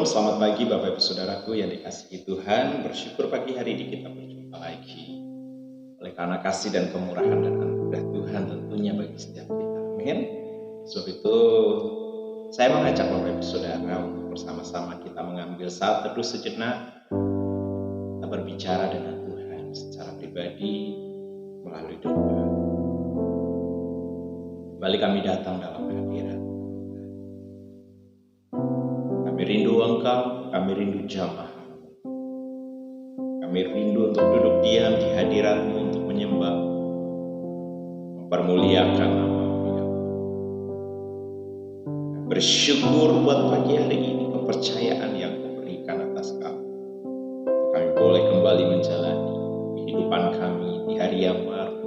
selamat pagi Bapak Ibu Saudaraku yang dikasihi Tuhan. Bersyukur pagi hari ini kita berjumpa lagi. Oleh karena kasih dan kemurahan dan anugerah Tuhan tentunya bagi setiap kita. Amin. Sebab itu saya mengajak Bapak Ibu Saudara untuk bersama-sama kita mengambil saat teduh sejenak. Kita berbicara dengan Tuhan secara pribadi melalui doa. Kembali kami datang dalam hadirat. Kami rindu Engkau, kami rindu jamaah. Kami rindu untuk duduk diam di hadirat-Mu untuk menyembah, mempermuliakan nama-Mu ya Allah. Bersyukur buat pagi hari ini kepercayaan yang Kau berikan atas kami. Kami boleh kembali menjalani kehidupan kami di hari yang baru.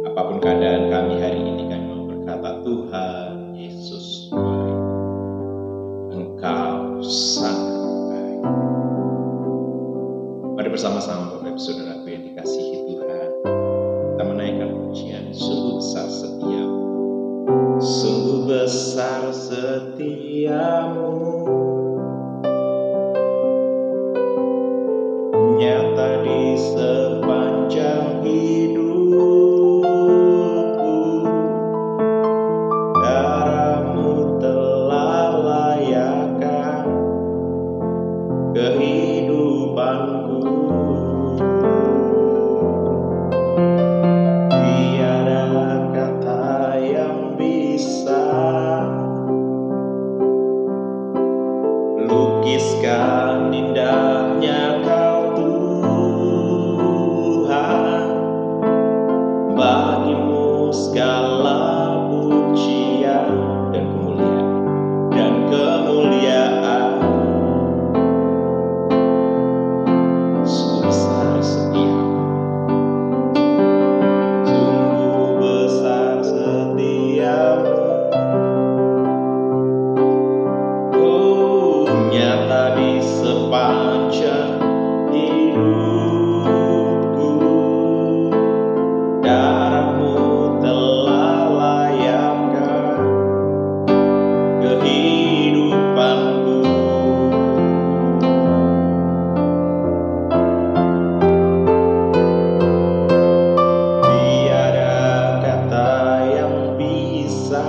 Apapun keadaan kami hari ini, kami mau berkata Tuhan Yesus baik. Engkau sangat baik. Mari bersama-sama Bapak Ibu Saudaraku yang dikasihi Tuhan, kita menaikkan pujian sungguh besar setiamu. Sungguh besar setiamu, nyata di sepanjang hidupku. Darah-Mu telah layakkan kehidupanku. Tiada kata yang bisa lukiskan indahnya Kau Tuhan. Bagi-Mu segala pujian dan kemuliaan. Sungguh besar setiamu, sungguh besar setiamu. Oh, nyata di sepanjang hidupku. Darah-Mu telah layakkan kehidupanku. Tiada kata yang bisa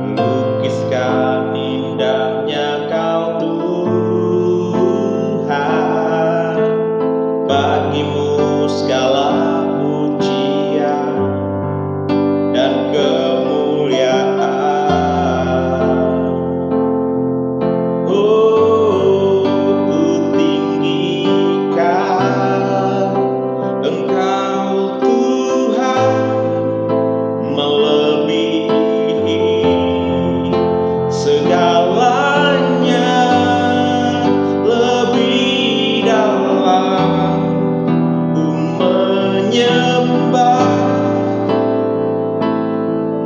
lukiskan indahnya Kau Tuhan. Bagi-Mu segala pujian dan kemuliaan. Oh, ku tinggikan Engkau Tuhan, melebihi segalanya, lebih dalam ku menyembah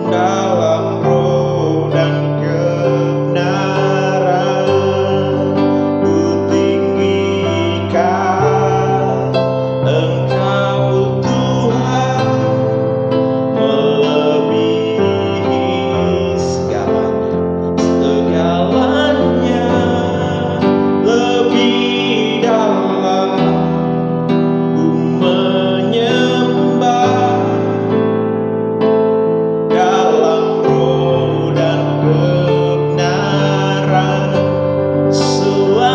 dalam roh dan kebenaran. Ku tinggikan Engkau Tuhan, melebihi segalanya, lebih dalam ku menyembah dalam roh dan kebenaran selamanya.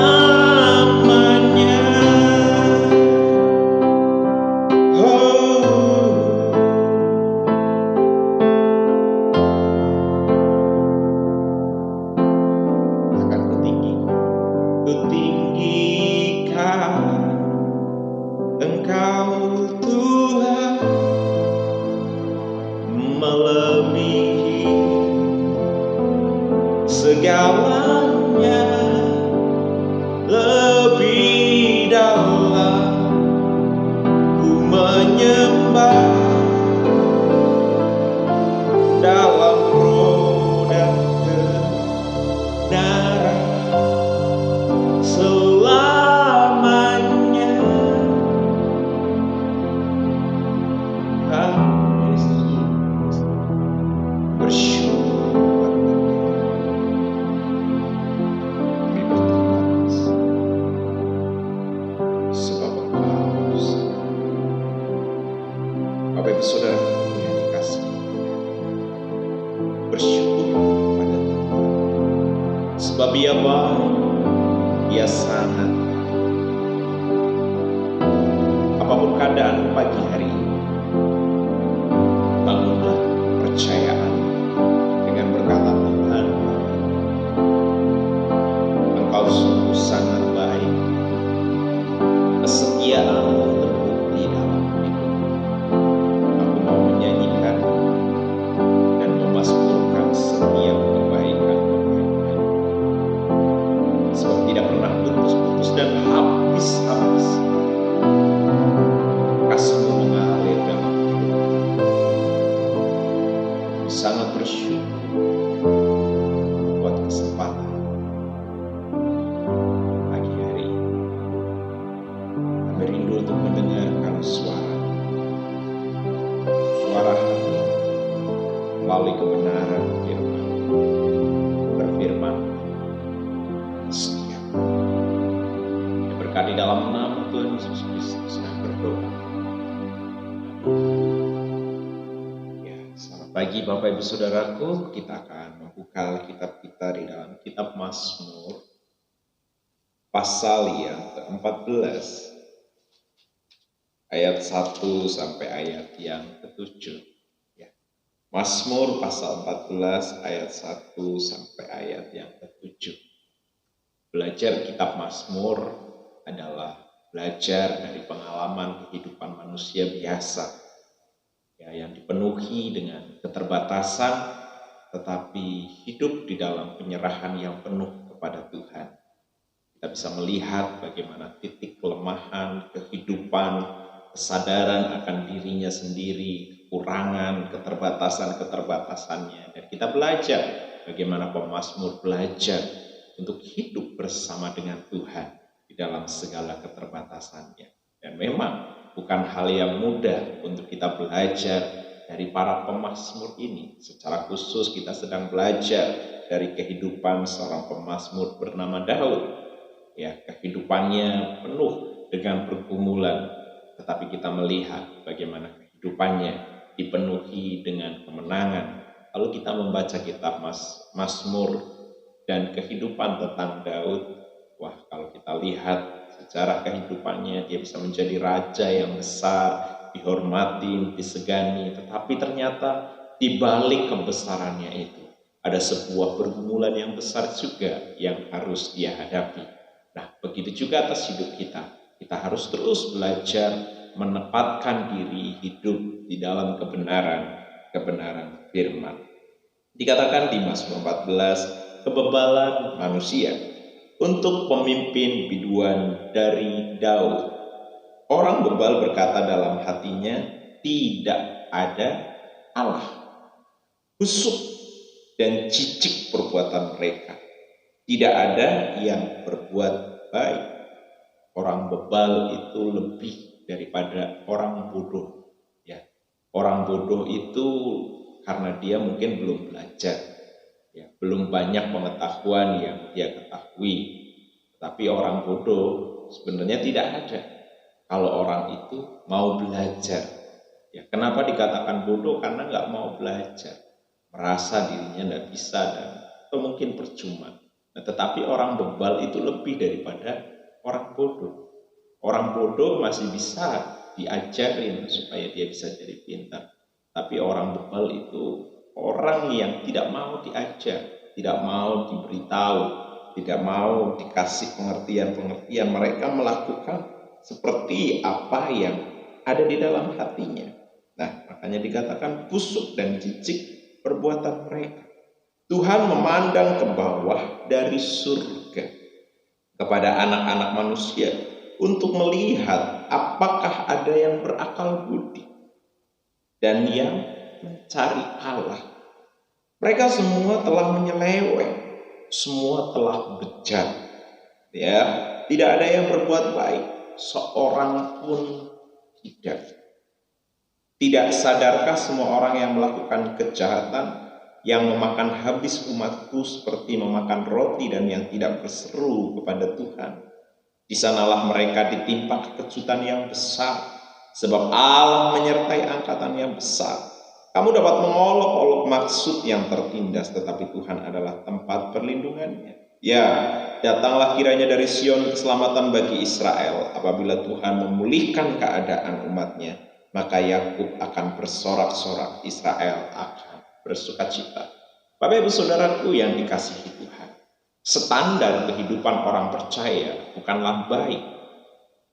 Oh, akan ku tinggikan Engkau Tuhan, melebihi segalanya, lebih dalam ku menyembah dalam roh dan kebenaran selamanya. Yesus, bersyukur bersyukur kepada Tuhan. Sebab Dia baik, Dia sangat baik. Apapun keadaan pagi hari ini, bangunlah percayaan dengan berkata, Tuhan, Engkau sungguh sangat baik. Kesetiaan-Mu terbukti dalam hidup. Aku mau menyanyikan dan memasmurkan setiap kebaikan-kebaikan. Sebab tidak pernah putus-putus dan habis-habis kasih-Mu mengalir dalam hidup. Sangat bersyukur buat kesempatan pagi hari ini. Kami rindu untuk mendengarkan suara hati melalui kebenaran firman. Berfirman setiap yang berkati dalam nama Tuhan Yesus Kristus kami berdoa. Ya, selamat pagi Bapak Ibu Saudaraku. Kita akan membuka Alkitab kita di dalam kitab Mazmur pasal yang ke-14 ayat 1 sampai ayat yang ke-7. Ya. Mazmur pasal 14 ayat 1 sampai ayat yang ke-7. Belajar kitab Mazmur adalah belajar dari pengalaman kehidupan manusia biasa, ya, yang dipenuhi dengan keterbatasan, tetapi hidup di dalam penyerahan yang penuh kepada Tuhan. Kita bisa melihat bagaimana titik kelemahan, kehidupan, kesadaran akan dirinya sendiri, kekurangan, keterbatasan-keterbatasannya. Dan kita belajar bagaimana pemazmur belajar untuk hidup bersama dengan Tuhan di dalam segala keterbatasannya. Dan memang bukan hal yang mudah untuk kita belajar dari para pemazmur ini. Secara khusus kita sedang belajar dari kehidupan seorang pemazmur bernama Daud. Ya, kehidupannya penuh dengan pergumulan, tetapi kita melihat bagaimana kehidupannya dipenuhi dengan kemenangan. Lalu kita membaca kitab Mazmur dan kehidupan tentang Daud. Wah, kalau kita lihat sejarah kehidupannya, dia bisa menjadi raja yang besar, dihormati, disegani, tetapi ternyata di balik kebesarannya itu ada sebuah pergumulan yang besar juga yang harus dia hadapi. Nah, begitu juga atas hidup kita. Kita harus terus belajar menempatkan diri hidup di dalam kebenaran firman. Dikatakan di Mazmur 14, kebebalan manusia untuk pemimpin biduan dari Daud. Orang bebal berkata dalam hatinya, tidak ada Allah. Busuk dan cicik perbuatan mereka. Tidak ada yang berbuat baik. Orang bebal itu lebih daripada orang bodoh. Ya, orang bodoh itu karena dia mungkin belum belajar, ya, belum banyak pengetahuan yang dia ketahui. Tapi orang bodoh sebenarnya tidak ada kalau orang itu mau belajar. Ya, kenapa dikatakan bodoh? Karena nggak mau belajar, merasa dirinya nggak bisa dan atau mungkin percuma. Nah, tetapi orang bebal itu lebih daripada orang bodoh. Orang bodoh masih bisa diajarin supaya dia bisa jadi pintar. Tapi orang bebal itu orang yang tidak mau diajar, tidak mau diberitahu, tidak mau dikasih pengertian-pengertian. Mereka melakukan seperti apa yang ada di dalam hatinya. Nah, makanya dikatakan busuk dan jijik perbuatan mereka. Tuhan memandang ke bawah dari surga kepada anak-anak manusia untuk melihat apakah ada yang berakal budi dan yang mencari Allah. Mereka semua telah menyeleweng, semua telah bejat. Ya, tidak ada yang berbuat baik, seorang pun tidak. Tidak sadarkah semua orang yang melakukan kejahatan, yang memakan habis umatku seperti memakan roti dan yang tidak berseru kepada Tuhan? Di sanalah mereka ditimpa kekejutan yang besar, sebab Allah menyertai angkatan yang besar. Kamu dapat mengolok-olok maksud yang tertindas, tetapi Tuhan adalah tempat perlindungannya. Ya, datanglah kiranya dari Sion keselamatan bagi Israel. Apabila Tuhan memulihkan keadaan umatnya, maka Yakub akan bersorak-sorak, Israel akan bersukacita. Bapak ibu saudaraku yang dikasihi Tuhan, standar kehidupan orang percaya bukanlah baik.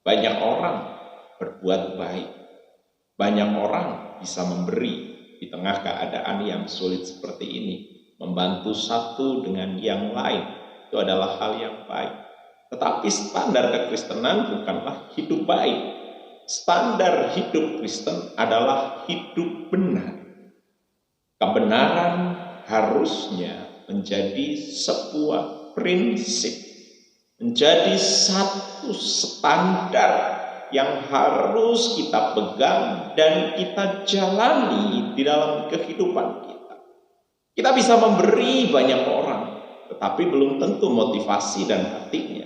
Banyak orang berbuat baik. Banyak orang bisa memberi di tengah keadaan yang sulit seperti ini. Membantu satu dengan yang lain, itu adalah hal yang baik. Tetapi standar kekristenan bukanlah hidup baik. Standar hidup Kristen adalah hidup benar. Kebenaran harusnya menjadi sebuah prinsip, menjadi satu standar yang harus kita pegang dan kita jalani di dalam kehidupan kita. Kita bisa memberi banyak orang, tetapi belum tentu motivasi dan hatinya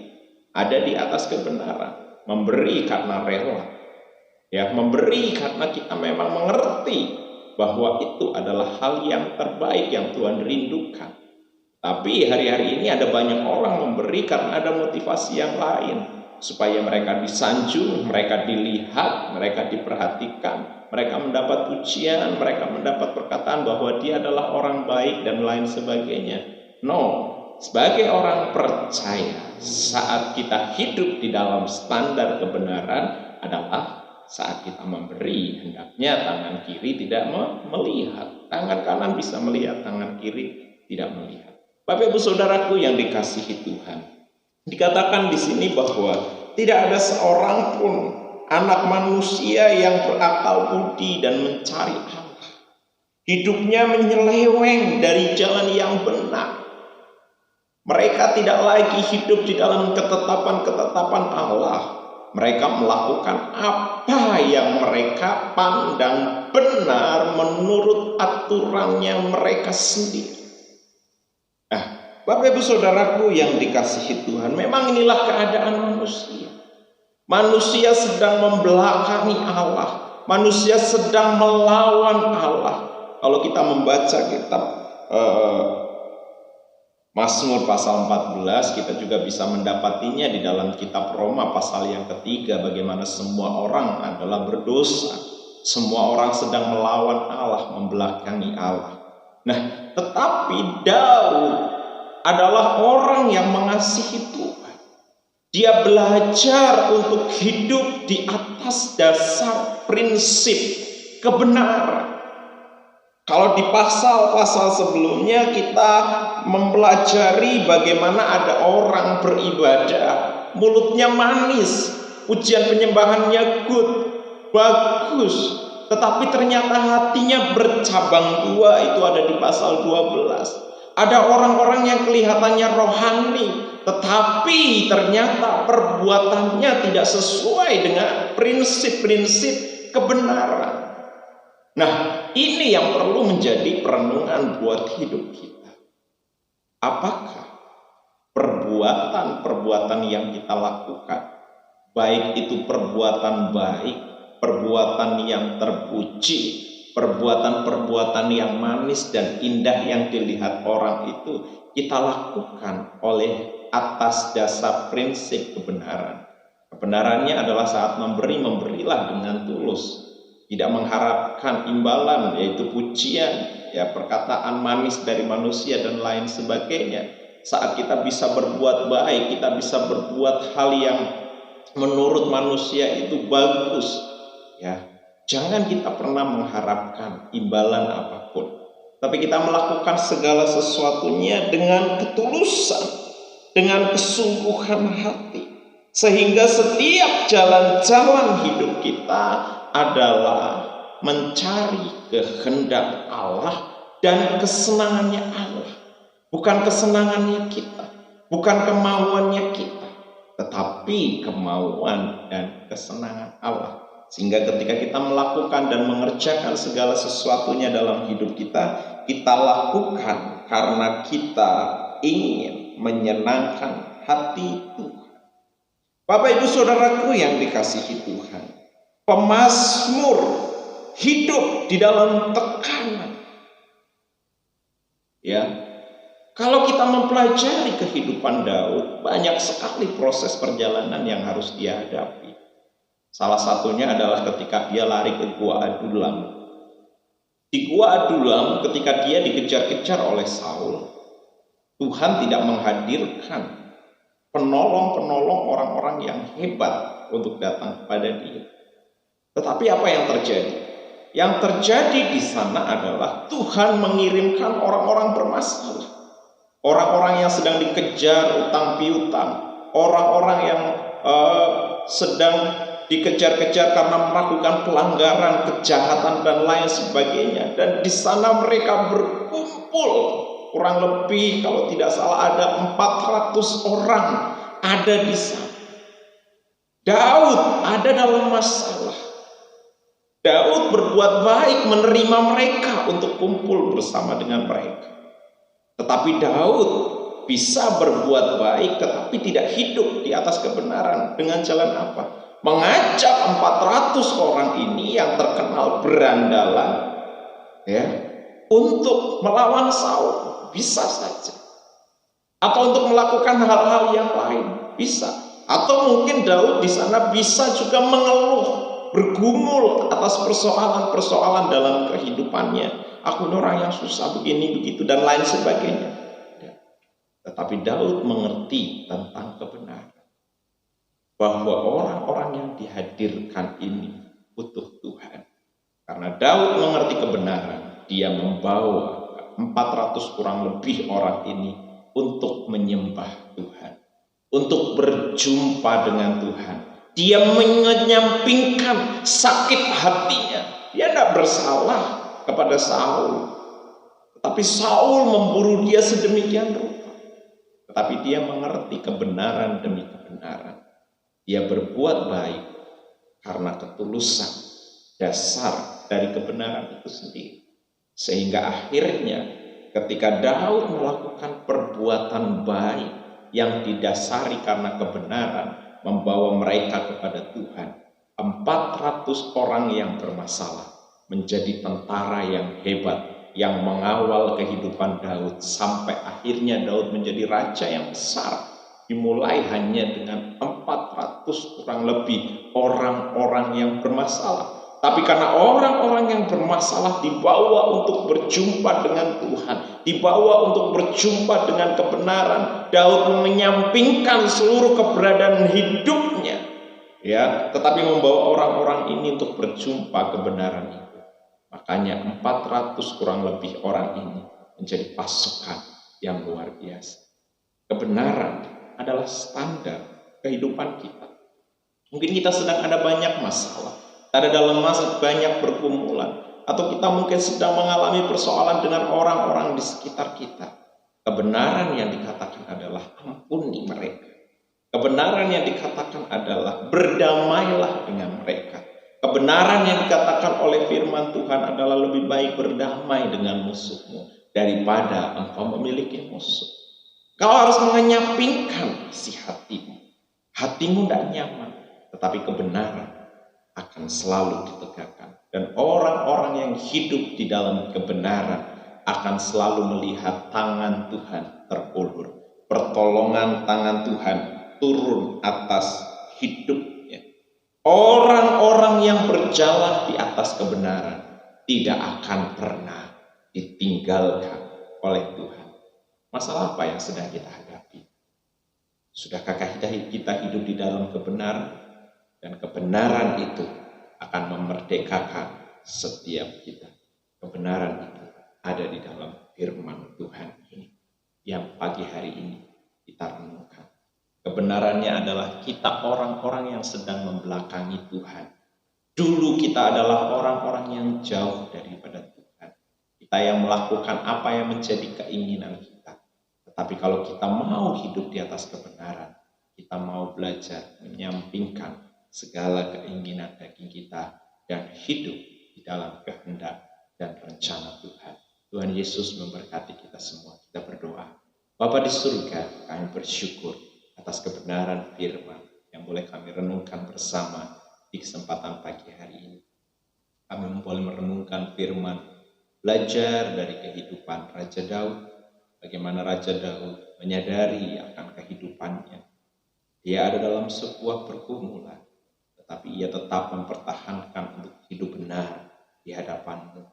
ada di atas kebenaran. Memberi karena rela, ya, memberi karena kita memang mengerti bahwa itu adalah hal yang terbaik yang Tuhan rindukan. Tapi hari-hari ini ada banyak orang memberi karena ada motivasi yang lain, supaya mereka disanjung, mereka dilihat, mereka diperhatikan, mereka mendapat pujian, mereka mendapat perkataan bahwa dia adalah orang baik dan lain sebagainya. No, sebagai orang percaya, saat kita hidup di dalam standar kebenaran adalah saat kita memberi, hendaknya tangan kiri tidak melihat, tangan kanan bisa melihat, tangan kiri tidak melihat. Bapak ibu saudaraku yang dikasihi Tuhan, dikatakan di sini bahwa tidak ada seorang pun anak manusia yang berakal budi dan mencari Allah. Hidupnya menyeleweng dari jalan yang benar. Mereka tidak lagi hidup di dalam ketetapan-ketetapan Allah. Mereka melakukan apa yang mereka pandang benar menurut aturannya mereka sendiri. Nah, Bapak ibu saudaraku yang dikasihi Tuhan, memang inilah keadaan manusia. Manusia sedang membelakangi Allah. Manusia sedang melawan Allah. Kalau kita membaca kitab Mazmur pasal 14, kita juga bisa mendapatinya di dalam kitab Roma pasal yang ketiga, bagaimana semua orang adalah berdosa. Semua orang sedang melawan Allah, membelakangi Allah. Nah, tetapi Daud adalah orang yang mengasihi Tuhan. Dia belajar untuk hidup di atas dasar prinsip kebenaran. Kalau di pasal-pasal sebelumnya kita mempelajari bagaimana ada orang beribadah, mulutnya manis, pujian penyembahannya good, bagus, tetapi ternyata hatinya bercabang dua, itu ada di pasal 12. Ada orang-orang yang kelihatannya rohani, tetapi ternyata perbuatannya tidak sesuai dengan prinsip-prinsip kebenaran. Nah, ini yang perlu menjadi perenungan buat hidup kita. Apakah perbuatan-perbuatan yang kita lakukan, baik itu perbuatan baik, perbuatan yang terpuji, perbuatan-perbuatan yang manis dan indah yang dilihat orang itu, kita lakukan oleh atas dasar prinsip kebenaran. Kebenarannya adalah saat memberi, memberilah dengan tulus, tidak mengharapkan imbalan, yaitu pujian, ya, perkataan manis dari manusia dan lain sebagainya. Saat kita bisa berbuat baik, kita bisa berbuat hal yang menurut manusia itu bagus, ya, jangan kita pernah mengharapkan imbalan apapun, tapi kita melakukan segala sesuatunya dengan ketulusan, dengan kesungguhan hati, sehingga setiap jalan-jalan hidup kita adalah mencari kehendak Allah dan kesenangannya Allah. Bukan kesenangannya kita, bukan kemauannya kita, tetapi kemauan dan kesenangan Allah. Sehingga ketika kita melakukan dan mengerjakan segala sesuatunya dalam hidup kita, kita lakukan karena kita ingin menyenangkan hati Tuhan. Bapak ibu saudaraku yang dikasihi Tuhan, pemazmur hidup di dalam tekanan. Ya, kalau kita mempelajari kehidupan Daud, banyak sekali proses perjalanan yang harus dia hadapi. Salah satunya adalah ketika dia lari ke Gua Adulam. Di Gua Adulam, ketika dia dikejar-kejar oleh Saul, Tuhan tidak menghadirkan penolong-penolong orang-orang yang hebat untuk datang kepada dia. Tetapi apa yang terjadi? Yang terjadi di sana adalah Tuhan mengirimkan orang-orang bermasalah. Orang-orang yang sedang dikejar utang piutang. Orang-orang yang sedang dikejar-kejar karena melakukan pelanggaran, kejahatan, dan lain sebagainya. Dan di sana mereka berkumpul. Kurang lebih kalau tidak salah ada 400 orang ada di sana. Daud ada dalam masalah. Daud berbuat baik menerima mereka untuk kumpul bersama dengan mereka. Tetapi Daud bisa berbuat baik tetapi tidak hidup di atas kebenaran. Dengan jalan apa? Mengajak 400 orang ini yang terkenal berandalan, ya, untuk melawan Saul. Bisa saja. Atau untuk melakukan hal-hal yang lain. Bisa. Atau mungkin Daud di sana bisa juga mengeluh, bergumul atas persoalan-persoalan dalam kehidupannya. Aku ini orang yang susah begini begitu dan lain sebagainya. Tetapi Daud mengerti tentang kebenaran, bahwa orang-orang yang dihadirkan ini butuh Tuhan. Karena Daud mengerti kebenaran, dia membawa 400 kurang lebih orang ini untuk menyembah Tuhan, untuk berjumpa dengan Tuhan. Dia menyampingkan sakit hatinya. Dia tidak bersalah kepada Saul, tetapi Saul memburu dia sedemikian rupa. Tetapi dia mengerti kebenaran demi kebenaran. Dia berbuat baik karena ketulusan dasar dari kebenaran itu sendiri. Sehingga akhirnya ketika Daud melakukan perbuatan baik yang didasari karena kebenaran, membawa mereka kepada Tuhan, 400 orang yang bermasalah menjadi tentara yang hebat, yang mengawal kehidupan Daud sampai akhirnya Daud menjadi raja yang besar. Dimulai hanya dengan 400 kurang lebih orang-orang yang bermasalah. Tapi karena orang-orang yang bermasalah dibawa untuk berjumpa dengan Tuhan, dibawa untuk berjumpa dengan kebenaran, Daud menyampingkan seluruh keberadaan hidupnya, ya, tetapi membawa orang-orang ini untuk berjumpa kebenaran itu. Makanya 400 kurang lebih orang ini menjadi pasukan yang luar biasa. Kebenaran adalah standar kehidupan kita. Mungkin kita sedang ada banyak masalah, ada dalam masa banyak pergumulan, atau kita mungkin sedang mengalami persoalan dengan orang-orang di sekitar kita. Kebenaran yang dikatakan adalah ampuni mereka. Kebenaran yang dikatakan adalah berdamailah dengan mereka. Kebenaran yang dikatakan oleh firman Tuhan adalah lebih baik berdamai dengan musuhmu daripada engkau memiliki musuh. Kau harus menyampingkan isi hatimu. Hatimu tidak nyaman, tetapi kebenaran akan selalu ditegakkan. Dan orang-orang yang hidup di dalam kebenaran akan selalu melihat tangan Tuhan terulur. Pertolongan tangan Tuhan turun atas hidupnya. Orang-orang yang berjalan di atas kebenaran tidak akan pernah ditinggalkan oleh Tuhan. Masalah apa yang sedang kita hadapi? Sudahkah kita hidup di dalam kebenaran? Dan kebenaran itu akan memerdekakan setiap kita. Kebenaran itu ada di dalam firman Tuhan ini, yang pagi hari ini kita renungkan. Kebenarannya adalah kita orang-orang yang sedang membelakangi Tuhan. Dulu kita adalah orang-orang yang jauh daripada Tuhan. Kita yang melakukan apa yang menjadi keinginan kita. Tetapi kalau kita mau hidup di atas kebenaran, kita mau belajar menyampingkan segala keinginan daging kita dan hidup di dalam kehendak dan rencana Tuhan. Tuhan Yesus memberkati kita semua. Kita berdoa. Bapa di surga, kami bersyukur atas kebenaran firman yang boleh kami renungkan bersama di kesempatan pagi hari ini. Kami boleh merenungkan firman, belajar dari kehidupan Raja Daud, bagaimana Raja Daud menyadari akan kehidupannya. Dia ada dalam sebuah pergumulan, tetapi ia tetap mempertahankan untuk hidup benar di hadapan-Mu.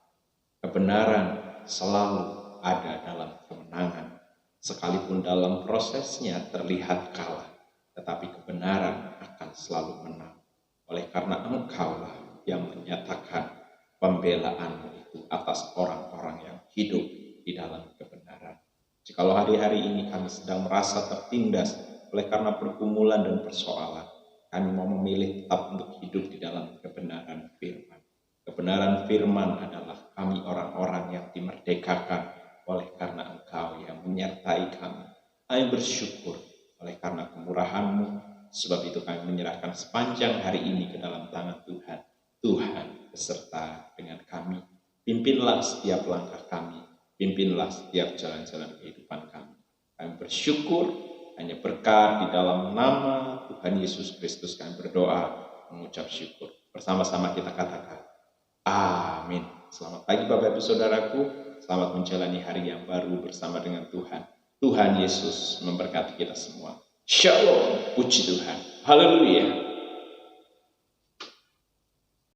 Kebenaran selalu ada dalam kemenangan, sekalipun dalam prosesnya terlihat kalah, tetapi kebenaran akan selalu menang. Oleh karena Engkaulah yang menyatakan pembelaan itu atas orang-orang yang hidup di dalam kebenaran. Jikalau hari-hari ini kami sedang merasa tertindas oleh karena pergumulan dan persoalan, kami mau memilih tetap untuk hidup di dalam kebenaran firman. Kebenaran firman adalah kami orang-orang yang dimerdekakan oleh karena Engkau yang menyertai kami. Kami bersyukur oleh karena kemurahan-Mu, sebab itu kami menyerahkan sepanjang hari ini ke dalam tangan Tuhan. Tuhan beserta dengan kami. Pimpinlah setiap langkah kami. Pimpinlah setiap jalan-jalan kehidupan kami. Kami bersyukur, hanya berkat di dalam nama Tuhan Yesus Kristus kami berdoa, mengucap syukur. Bersama-sama kita katakan, amin. Selamat pagi Bapak Ibu Saudaraku. Selamat menjalani hari yang baru bersama dengan Tuhan. Tuhan Yesus memberkati kita semua. Shalom, puji Tuhan. Haleluya.